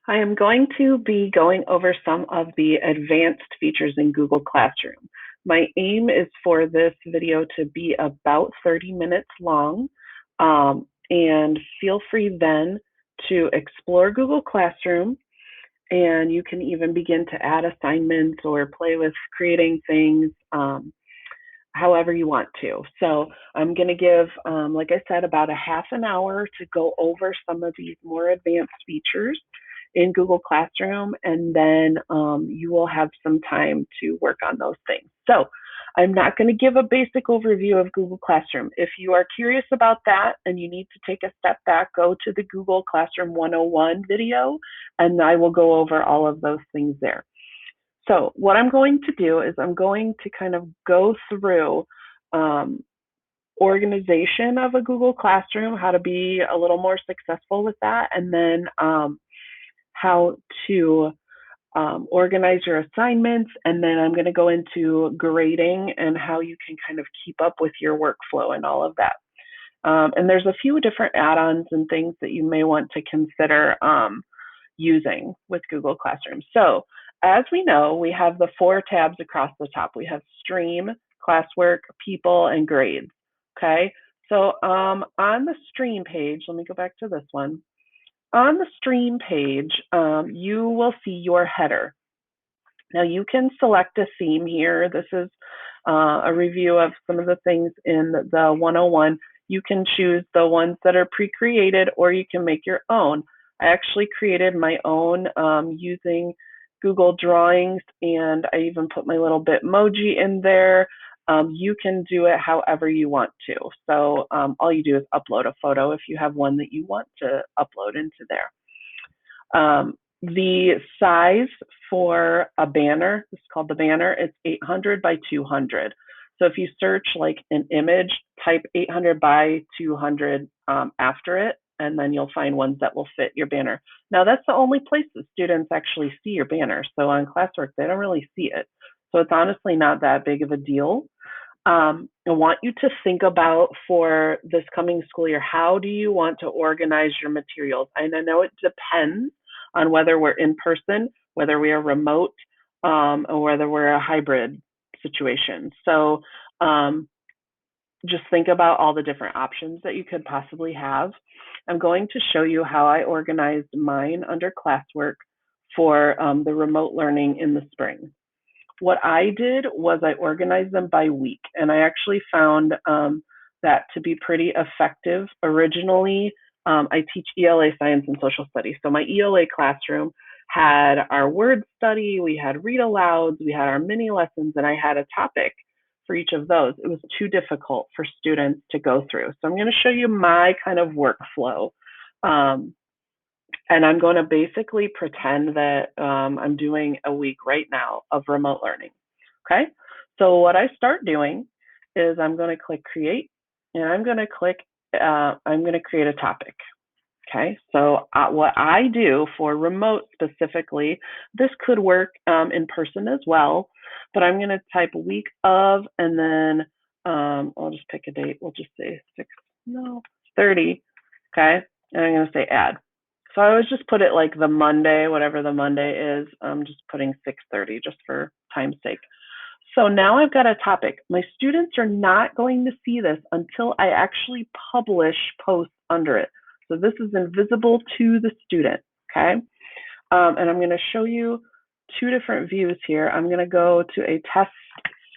I am going to be going over some of the advanced features in Google Classroom. My aim is for this video to be about 30 minutes long, and feel free then to explore Google Classroom, and you can even begin to add assignments or play with creating things however you want to. So I'm going to give, like I said, about a half an hour to go over some of these more advanced features in Google Classroom, and then you will have some time to work on those things. So I'm not going to give a basic overview of Google Classroom. If you are curious about that and you need to take a step back, go to the Google Classroom 101 video, and I will go over all of those things there. So what I'm going to do is I'm going to kind of go through organization of a Google Classroom, how to be a little more successful with that, and then how to organize your assignments, and then I'm going to go into grading and how you can kind of keep up with your workflow and all of that. And there's a few different add-ons and things that you may want to consider using with Google Classroom. So as we know, we have the 4 tabs across the top. We have Stream, Classwork, People, and Grades. Okay, so on the Stream page, let me go back to this one. On the Stream page, you will see your header. Now you can select a theme here. This is a review of some of the things in the 101. You can choose the ones that are pre-created, or you can make your own. I actually created my own using Google Drawings, and I even put my little Bitmoji in there. You can do it however you want to. So all you do is upload a photo if you have one that you want to upload into there. The size for a banner, this is called the banner, it's 800 by 200. So if you search like an image, type 800 by 200 after it, and then you'll find ones that will fit your banner. Now that's the only place that students actually see your banner. So on Classwork, they don't really see it. So it's honestly not that big of a deal. I want you to think about, for this coming school year, how do you want to organize your materials? And I know it depends on whether we're in person, whether we are remote, or whether we're a hybrid situation. So just think about all the different options that you could possibly have. I'm going to show you how I organized mine under Classwork for the remote learning in the spring. What I did was I organized them by week, and I actually found that to be pretty effective. Originally, I teach ELA Science and Social Studies. So my ELA classroom had our word study, we had read alouds, we had our mini lessons, and I had a topic for each of those. It was too difficult for students to go through. So I'm going to show you my kind of workflow. And I'm going to basically pretend that I'm doing a week right now of remote learning. Okay, so what I start doing is I'm going to click create, and I'm going to click, I'm going to create a topic. Okay, so what I do for remote specifically, this could work in person as well, but I'm going to type week of, and then I'll just pick a date. We'll just say 30. Okay, and I'm going to say add. So I always just put it like the Monday, whatever the Monday is. I'm just putting 6:30 just for time's sake. So now I've got a topic. My students are not going to see this until I actually publish posts under it. So this is invisible to the student, okay? And I'm going to show you 2 different views here. I'm going to go to a test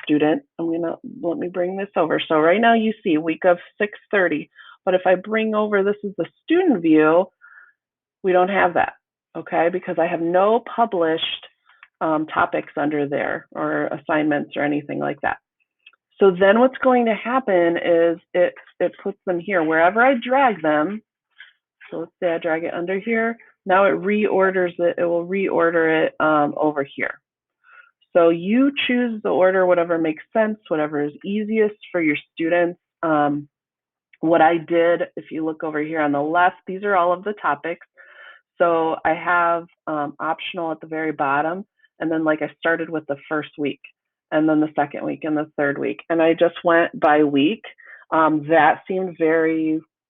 student. Let me bring this over. So right now you see week of 6:30, but if I bring over, this is the student view, we don't have that, okay? Because I have no published topics under there or assignments or anything like that. So then what's going to happen is it puts them here. Wherever I drag them, so let's say I drag it under here, now it reorders it. It will reorder it over here. So you choose the order, whatever makes sense, whatever is easiest for your students. What I did, if you look over here on the left, these are all of the topics. So I have optional at the very bottom, and then like I started with the first week, and then the second week, and the third week, and I just went by week. That seemed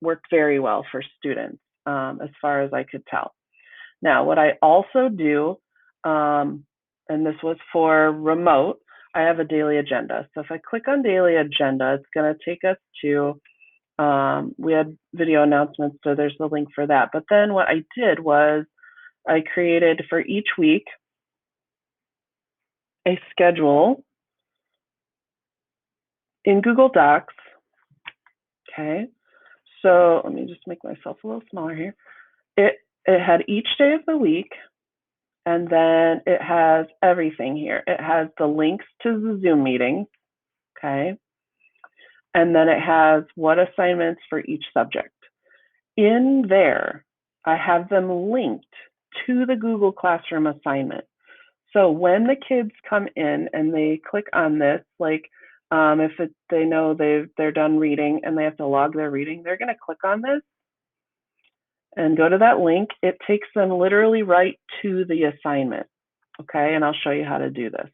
worked very well for students as far as I could tell. Now, what I also do, and this was for remote, I have a daily agenda. So if I click on daily agenda, it's going to take us to, we had video announcements, so there's the link for that. But then what I did was I created for each week a schedule in Google Docs. Okay, so let me just make myself a little smaller here. It had each day of the week, and then it has everything here. It has the links to the Zoom meeting, okay, and then it has what assignments for each subject. In there, I have them linked to the Google Classroom assignment. So when the kids come in and they click on this, like if they know they're done reading and they have to log their reading, they're going to click on this and go to that link. It takes them literally right to the assignment. Okay, and I'll show you how to do this.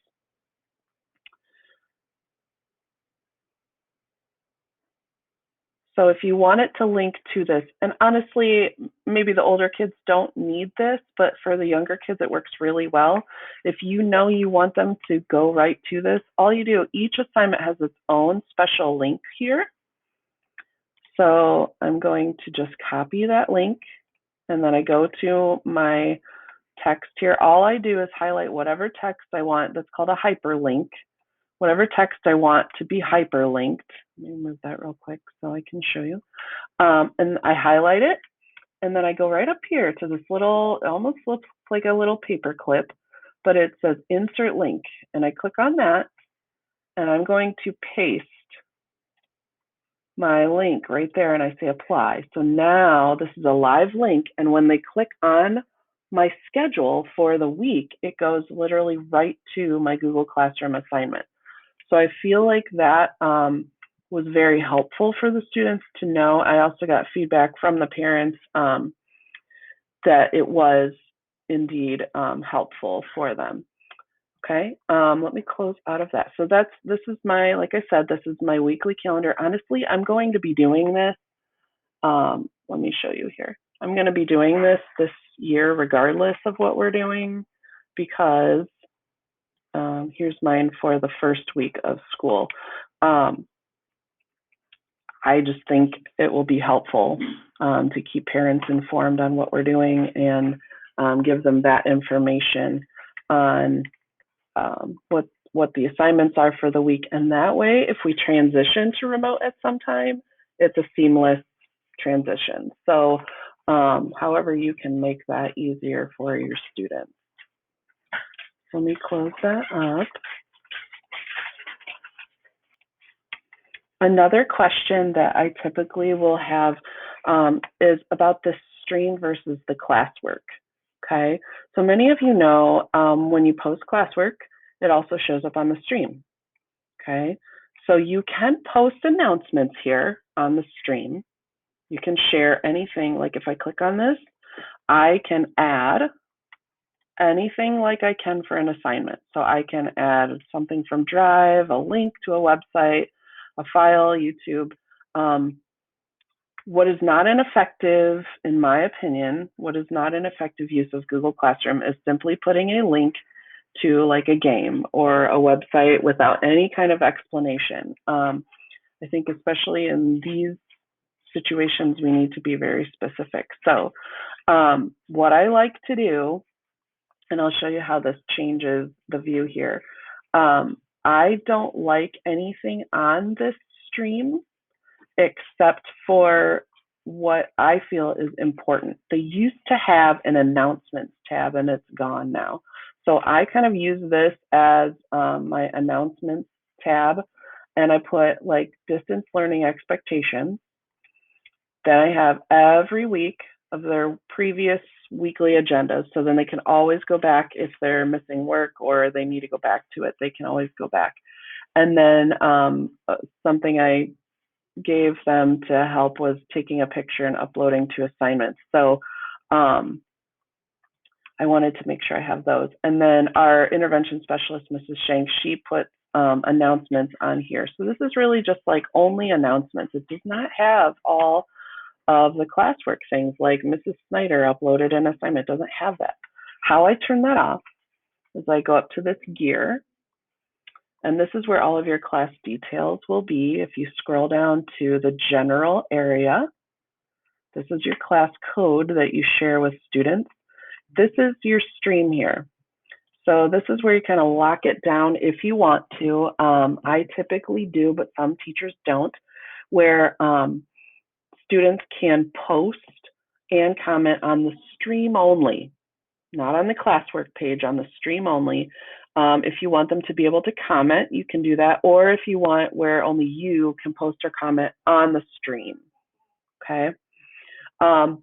So if you want it to link to this, and honestly, maybe the older kids don't need this, but for the younger kids, it works really well. If you know you want them to go right to this, all you do, each assignment has its own special link here. So I'm going to just copy that link, and then I go to my text here. All I do is highlight whatever text I want. That's called a hyperlink. Whatever text I want to be hyperlinked. Let me move that real quick so I can show you. And I highlight it, and then I go right up here to this little, it almost looks like a little paper clip, but it says insert link. And I click on that, and I'm going to paste my link right there, and I say apply. So now this is a live link, and when they click on my schedule for the week, it goes literally right to my Google Classroom assignment. So I feel like that was very helpful for the students to know. I also got feedback from the parents that it was indeed helpful for them. Okay, let me close out of that. So this is my, like I said, this is my weekly calendar. Honestly, I'm going to be doing this. Let me show you here. I'm going to be doing this year regardless of what we're doing, because here's mine for the first week of school. I just think it will be helpful to keep parents informed on what we're doing and give them that information on what the assignments are for the week. And that way, if we transition to remote at some time, it's a seamless transition. So however you can make that easier for your students. Let me close that up. Another question that I typically will have is about the stream versus the classwork. Okay, so many of you know when you post classwork, it also shows up on the stream. Okay, so you can post announcements here on the stream. You can share anything. Like if I click on this, I can add anything like I can for an assignment. So I can add something from Drive, a link to a website, a file, YouTube. What is not an effective, in my opinion, what is not an effective use of Google Classroom is simply putting a link to like a game or a website without any kind of explanation. I think especially in these situations, we need to be very specific. So what I like to do, and I'll show you how this changes the view here. I don't like anything on this stream except for what I feel is important. They used to have an announcements tab, and it's gone now. So I kind of use this as my announcements tab, and I put like distance learning expectations. Then I have every week of their previous weekly agendas. So then they can always go back if they're missing work or they need to go back to it, they can always go back. And then something I gave them to help was taking a picture and uploading to assignments. So I wanted to make sure I have those. And then our intervention specialist, Mrs. Shank, she put announcements on here. So this is really just like only announcements. It does not have all of the classwork things, like Mrs. Snyder uploaded an assignment, doesn't have that. How I turn that off is I go up to this gear, and this is where all of your class details will be. If you scroll down to the general area, this is your class code that you share with students. This is your stream here. So this is where you kind of lock it down if you want to. I typically do, but some teachers don't, where students can post and comment on the stream only, not on the classwork page, on the stream only. If you want them to be able to comment, you can do that. Or if you want where only you can post or comment on the stream, okay?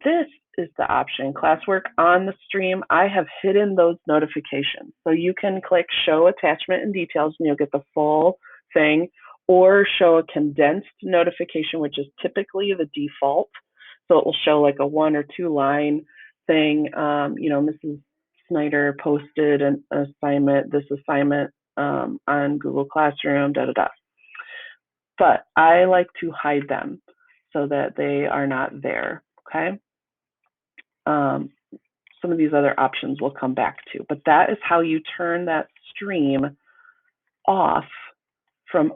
This is the option, classwork on the stream. I have hidden those notifications. So you can click show attachment and details and you'll get the full thing, or show a condensed notification, which is typically the default. So it will show like a 1 or 2 line thing. Mrs. Snyder posted an assignment, this assignment on Google Classroom, da da da. But I like to hide them so that they are not there, okay? Some of these other options we'll come back to, but that is how you turn that stream off from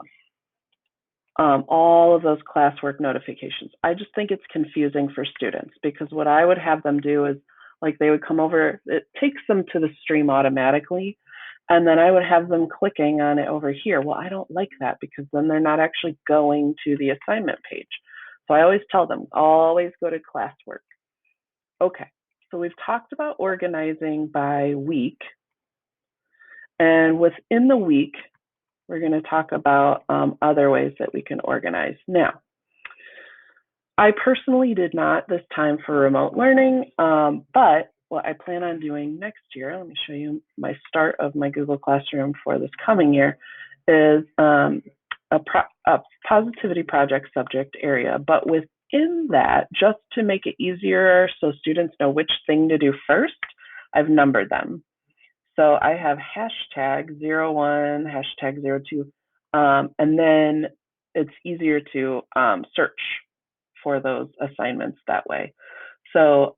all of those classwork notifications. I just think it's confusing for students, because what I would have them do is, like, they would come over, it takes them to the stream automatically, and then I would have them clicking on it over here. Well, I don't like that, because then they're not actually going to the assignment page. So I always tell them, always go to classwork. Okay, so we've talked about organizing by week, and within the week, we're going to talk about other ways that we can organize. Now, I personally did not this time for remote learning, but what I plan on doing next year, let me show you my start of my Google Classroom for this coming year, is a positivity project subject area. But within that, just to make it easier so students know which thing to do first, I've numbered them. So I have hashtag 01, hashtag 02, and then it's easier to search for those assignments that way. So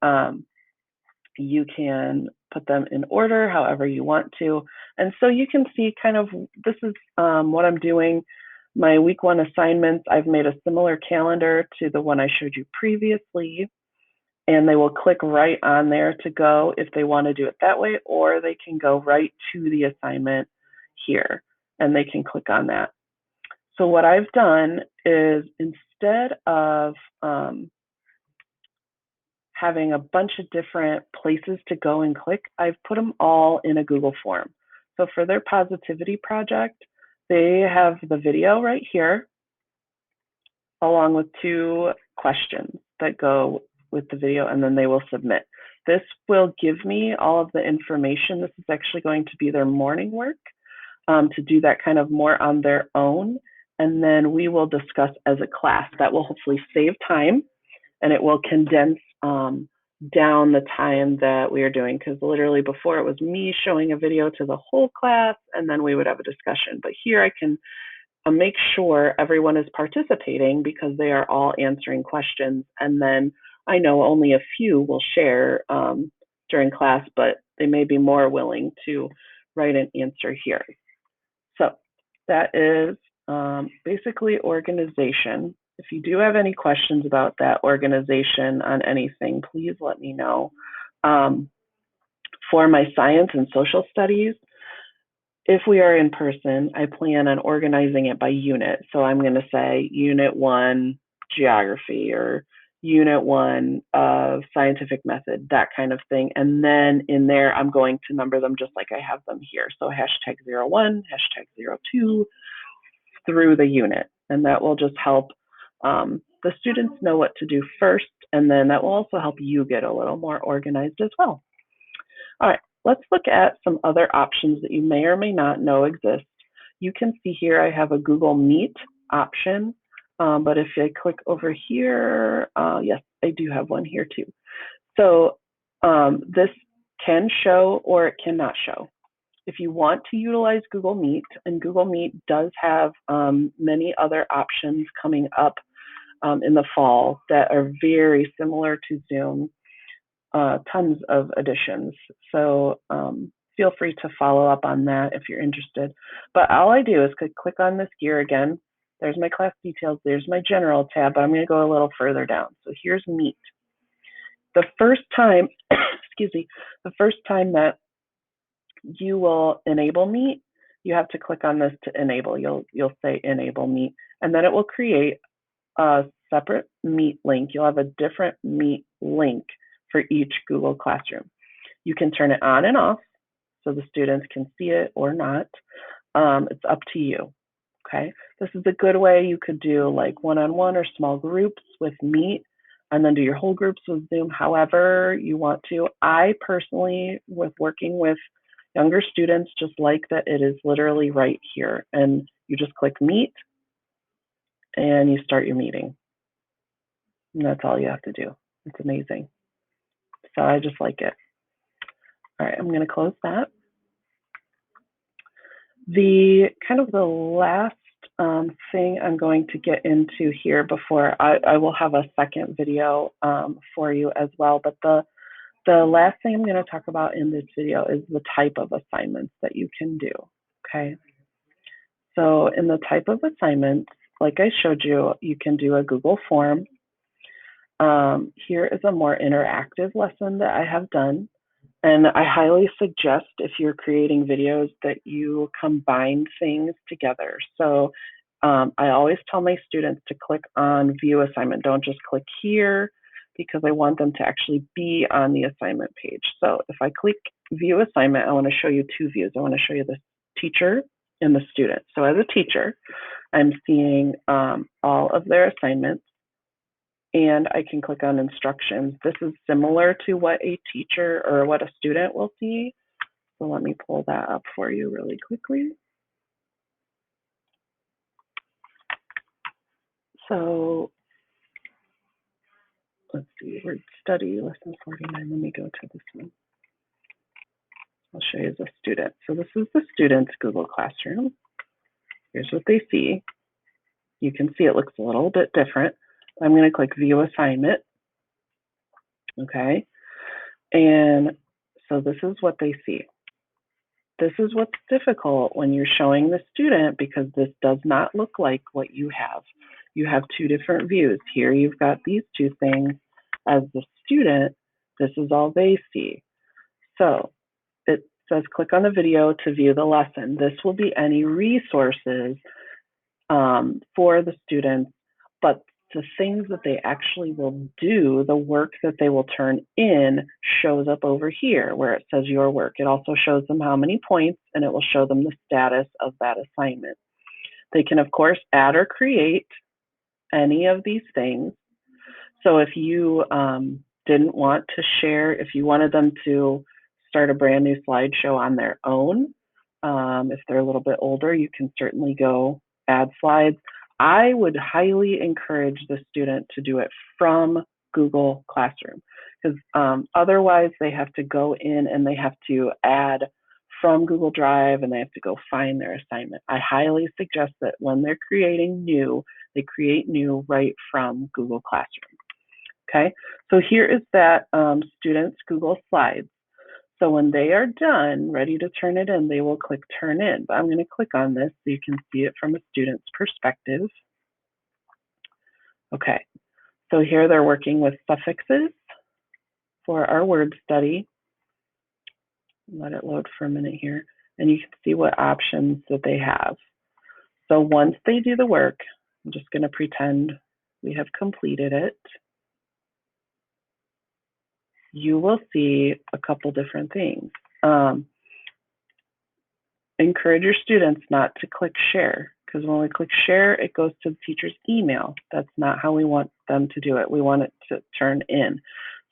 you can put them in order however you want to. And so you can see kind of, this is what I'm doing. My week 1 assignments, I've made a similar calendar to the one I showed you previously. And they will click right on there to go if they want to do it that way, or they can go right to the assignment here and they can click on that. So what I've done is, instead of having a bunch of different places to go and click, I've put them all in a Google form. So for their positivity project, they have the video right here, along with 2 questions that go with the video, and then they will submit. This will give me all of the information. This is actually going to be their morning work, to do that kind of more on their own. And then we will discuss as a class. That will hopefully save time, and it will condense down the time that we are doing, because literally before it was me showing a video to the whole class, and then we would have a discussion. But here I can make sure everyone is participating, because they are all answering questions. And then I know only a few will share during class, but they may be more willing to write an answer here. So that is basically organization. If you do have any questions about that organization on anything, please let me know. For my science and social studies, if we are in person, I plan on organizing it by unit. So I'm going to say Unit 1 geography, or Unit 1 of scientific method, that kind of thing. And then in there, I'm going to number them just like I have them here. So hashtag 01, hashtag 02 through the unit. And that will just help the students know what to do first. And then that will also help you get a little more organized as well. All right. Let's look at some other options that you may or may not know exist. You can see here I have a Google Meet option, but if I click over here, yes, I do have one here too. So this can show or it cannot show. If you want to utilize Google Meet, and Google Meet does have many other options coming up in the fall that are very similar to Zoom, tons of additions. So feel free to follow up on that if you're interested. But all I do is click on this gear again. There's my class details. There's my general tab. But I'm going to go a little further down. So here's Meet. The first time, excuse me, the first time that you will enable Meet, you have to click on this to enable. You'll say enable Meet, and then it will create a separate Meet link. You'll have a different Meet link for each Google Classroom. You can turn it on and off so the students can see it or not. It's up to you. Okay, this is a good way you could do like one-on-one or small groups with Meet, and then do your whole groups with Zoom, however you want to. I personally, with working with younger students, just like that it is literally right here, and you just click Meet and you start your meeting. And that's all you have to do. It's amazing. So I just like it. All right, I'm going to close that. The kind of the last thing I'm going to get into here before I will have a second video for you as well, but the last thing I'm going to talk about in this video is the type of assignments that you can do. Okay, so in the type of assignments, like I showed you, you can do a Google form. Here is a more interactive lesson that I have done. And I highly suggest, if you're creating videos, that you combine things together. So I always tell my students to click on view assignment. Don't just click here, because I want them to actually be on the assignment page. So if I click view assignment, I want to show you two views. I want to show you the teacher and the student. So as a teacher, I'm seeing all of their assignments, and I can click on instructions. This is similar to what a teacher or what a student will see. So let me pull that up for you really quickly. So let's see, word study, lesson 49. Let me go to this one. I'll show you the student. So this is the student's Google Classroom. Here's what they see. You can see it looks a little bit different. I'm going to click view assignment. Okay. And so this is what they see. This is what's difficult when you're showing the student, because this does not look like what you have. You have two different views. Here you've got these two things. As the student, this is all they see. So it says click on the video to view the lesson. This will be any resources for the students, but the things that they actually will do, the work that they will turn in, shows up over here where it says your work. It also shows them how many points, and it will show them the status of that assignment. They can, of course, add or create any of these things. So if you didn't want to share, if you wanted them to start a brand new slideshow on their own, if they're a little bit older, you can certainly go add slides. I would highly encourage the student to do it from Google Classroom, because otherwise they have to go in and they have to add from Google Drive, and they have to go find their assignment. I highly suggest that when they're creating new, they create new right from Google Classroom. Okay, so here is that student's Google Slides. So when they are done, ready to turn it in, they will click turn in. But I'm going to click on this so you can see it from a student's perspective. Okay, so here they're working with suffixes for our word study. Let it load for a minute here, and you can see what options that they have. So once they do the work, I'm just going to pretend we have completed it. You will see a couple different things. Encourage your students not to click share, because when we click share, it goes to the teacher's email. That's not how we want them to do it. We want it to turn in.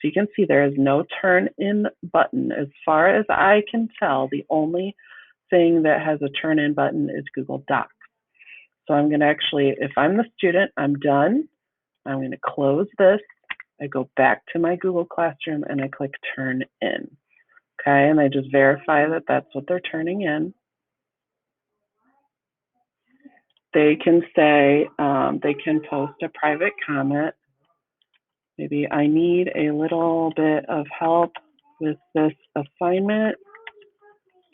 So you can see there is no turn in button. As far as I can tell, the only thing that has a turn in button is Google Docs. So I'm going to actually, if I'm the student, I'm done. I'm going to close this. I go back to my Google Classroom and I click turn in. Okay, and I just verify that that's what they're turning in. they can say, they can post a private comment. Maybe I need a little bit of help with this assignment.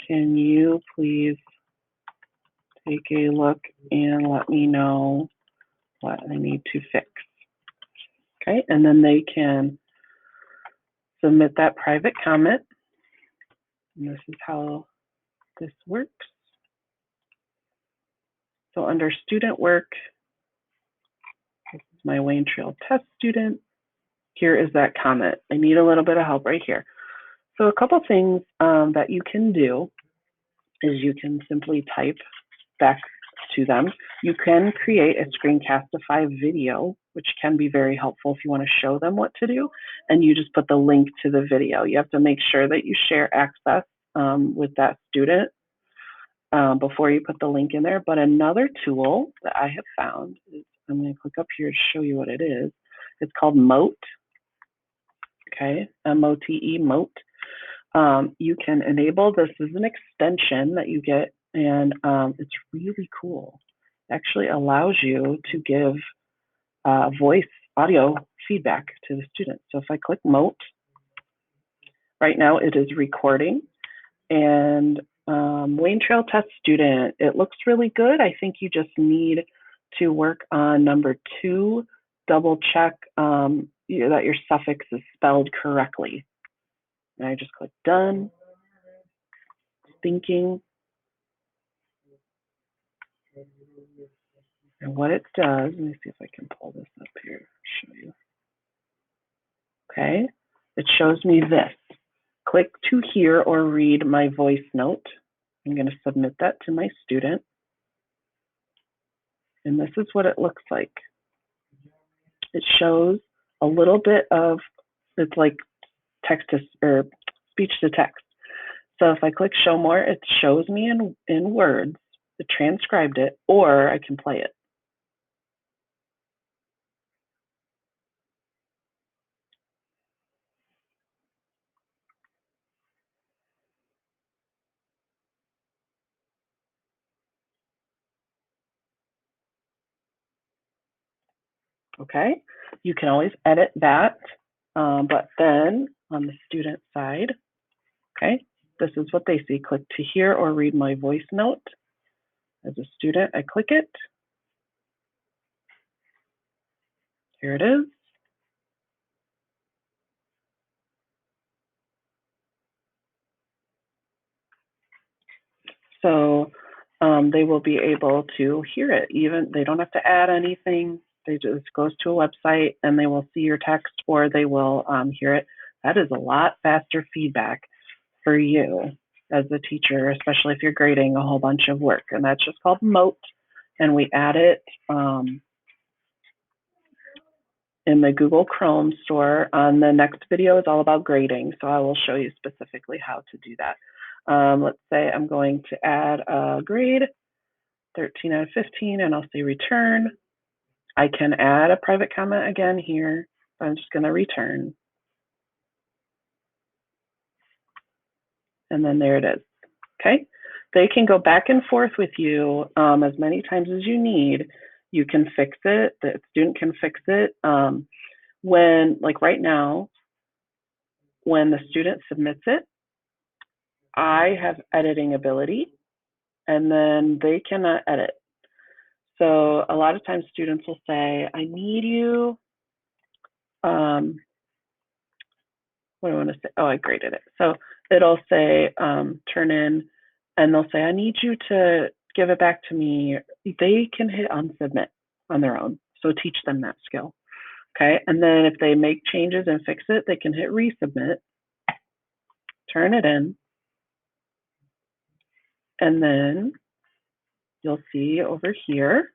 Can you please take a look and let me know what I need to fix? Okay, and then they can submit that private comment. And this is how this works. So under student work, this is my Wayne Trail test student. Here is that comment. I need a little bit of help right here. So a couple things that you can do is you can simply type back to them. You can create a Screencastify video, which can be very helpful if you want to show them what to do, and you just put the link to the video. You have to make sure that you share access with that student before you put the link in there. But another tool that I have found is, I'm going to click up here to show you what it is. It's called Mote. Okay, M-O-T-E, Mote. You can enable, this is an extension that you get, and it's really cool. It actually allows you to give voice audio feedback to the student. So if I click Mote, right now it is recording, and Wayne Trail test student, it looks really good. I think you just need to work on number 2, double check that your suffix is spelled correctly. And I just click done, thinking. And what it does, let me see if I can pull this up here, show you. Okay, it shows me this. Click to hear or read my voice note. I'm going to submit that to my student. And this is what it looks like. It shows a little bit of, it's like text to, or speech to text. So if I click show more, it shows me in words, it transcribed it, or I can play it. Okay, you can always edit that, but then on the student side, okay, this is what they see. Click to hear or read my voice note. As a student, I click it. Here it is. So they will be able to hear it. Even they don't have to add anything. They just goes to a website and they will see your text, or they will hear it. That is a lot faster feedback for you as a teacher, especially if you're grading a whole bunch of work. And that's just called Mote, and we add it in the Google Chrome store. On the next video is all about grading, so I will show you specifically how to do that. Let's say I'm going to add a grade, 13 out of 15, and I'll say return. I can add a private comment again here. I'm just going to return. And then there it is. Okay. They can go back and forth with you as many times as you need. You can fix it. The student can fix it. When, like right now, when the student submits it, I have editing ability, and then they cannot edit. So a lot of times students will say, I need you, what do I want to say? Oh, I graded it. So it'll say, turn in, and they'll say, I need you to give it back to me. They can hit on submit on their own. So teach them that skill. Okay. And then if they make changes and fix it, they can hit resubmit, turn it in, and then you'll see over here,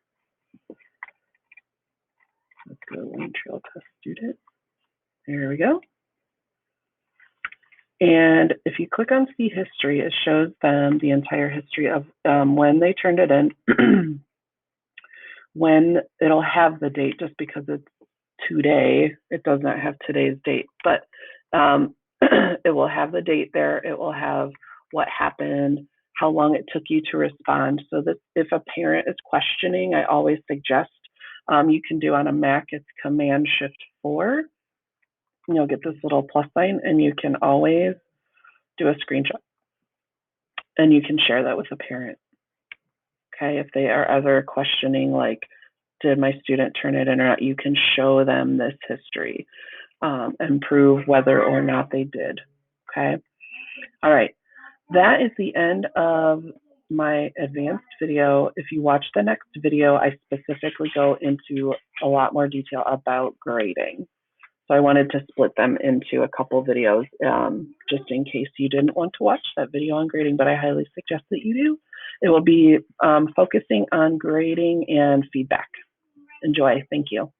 let's go Wayne Trail test student. There we go. And if you click on see history, it shows them the entire history of when they turned it in, when it'll have the date, just because it's today, it does not have today's date, but it will have the date there. It will have what happened, how long it took you to respond. So that if a parent is questioning, I always suggest you can do on a Mac, it's Command-Shift-4. You'll get this little plus sign, and you can always do a screenshot, and you can share that with a parent. Okay, if they are ever questioning, like, did my student turn it in or not, you can show them this history and prove whether or not they did. Okay, all right. That is the end of my advanced video. If you watch the next video, I specifically go into a lot more detail about grading. So I wanted to split them into a couple videos just in case you didn't want to watch that video on grading, but I highly suggest that you do. It will be focusing on grading and feedback. Enjoy. Thank you.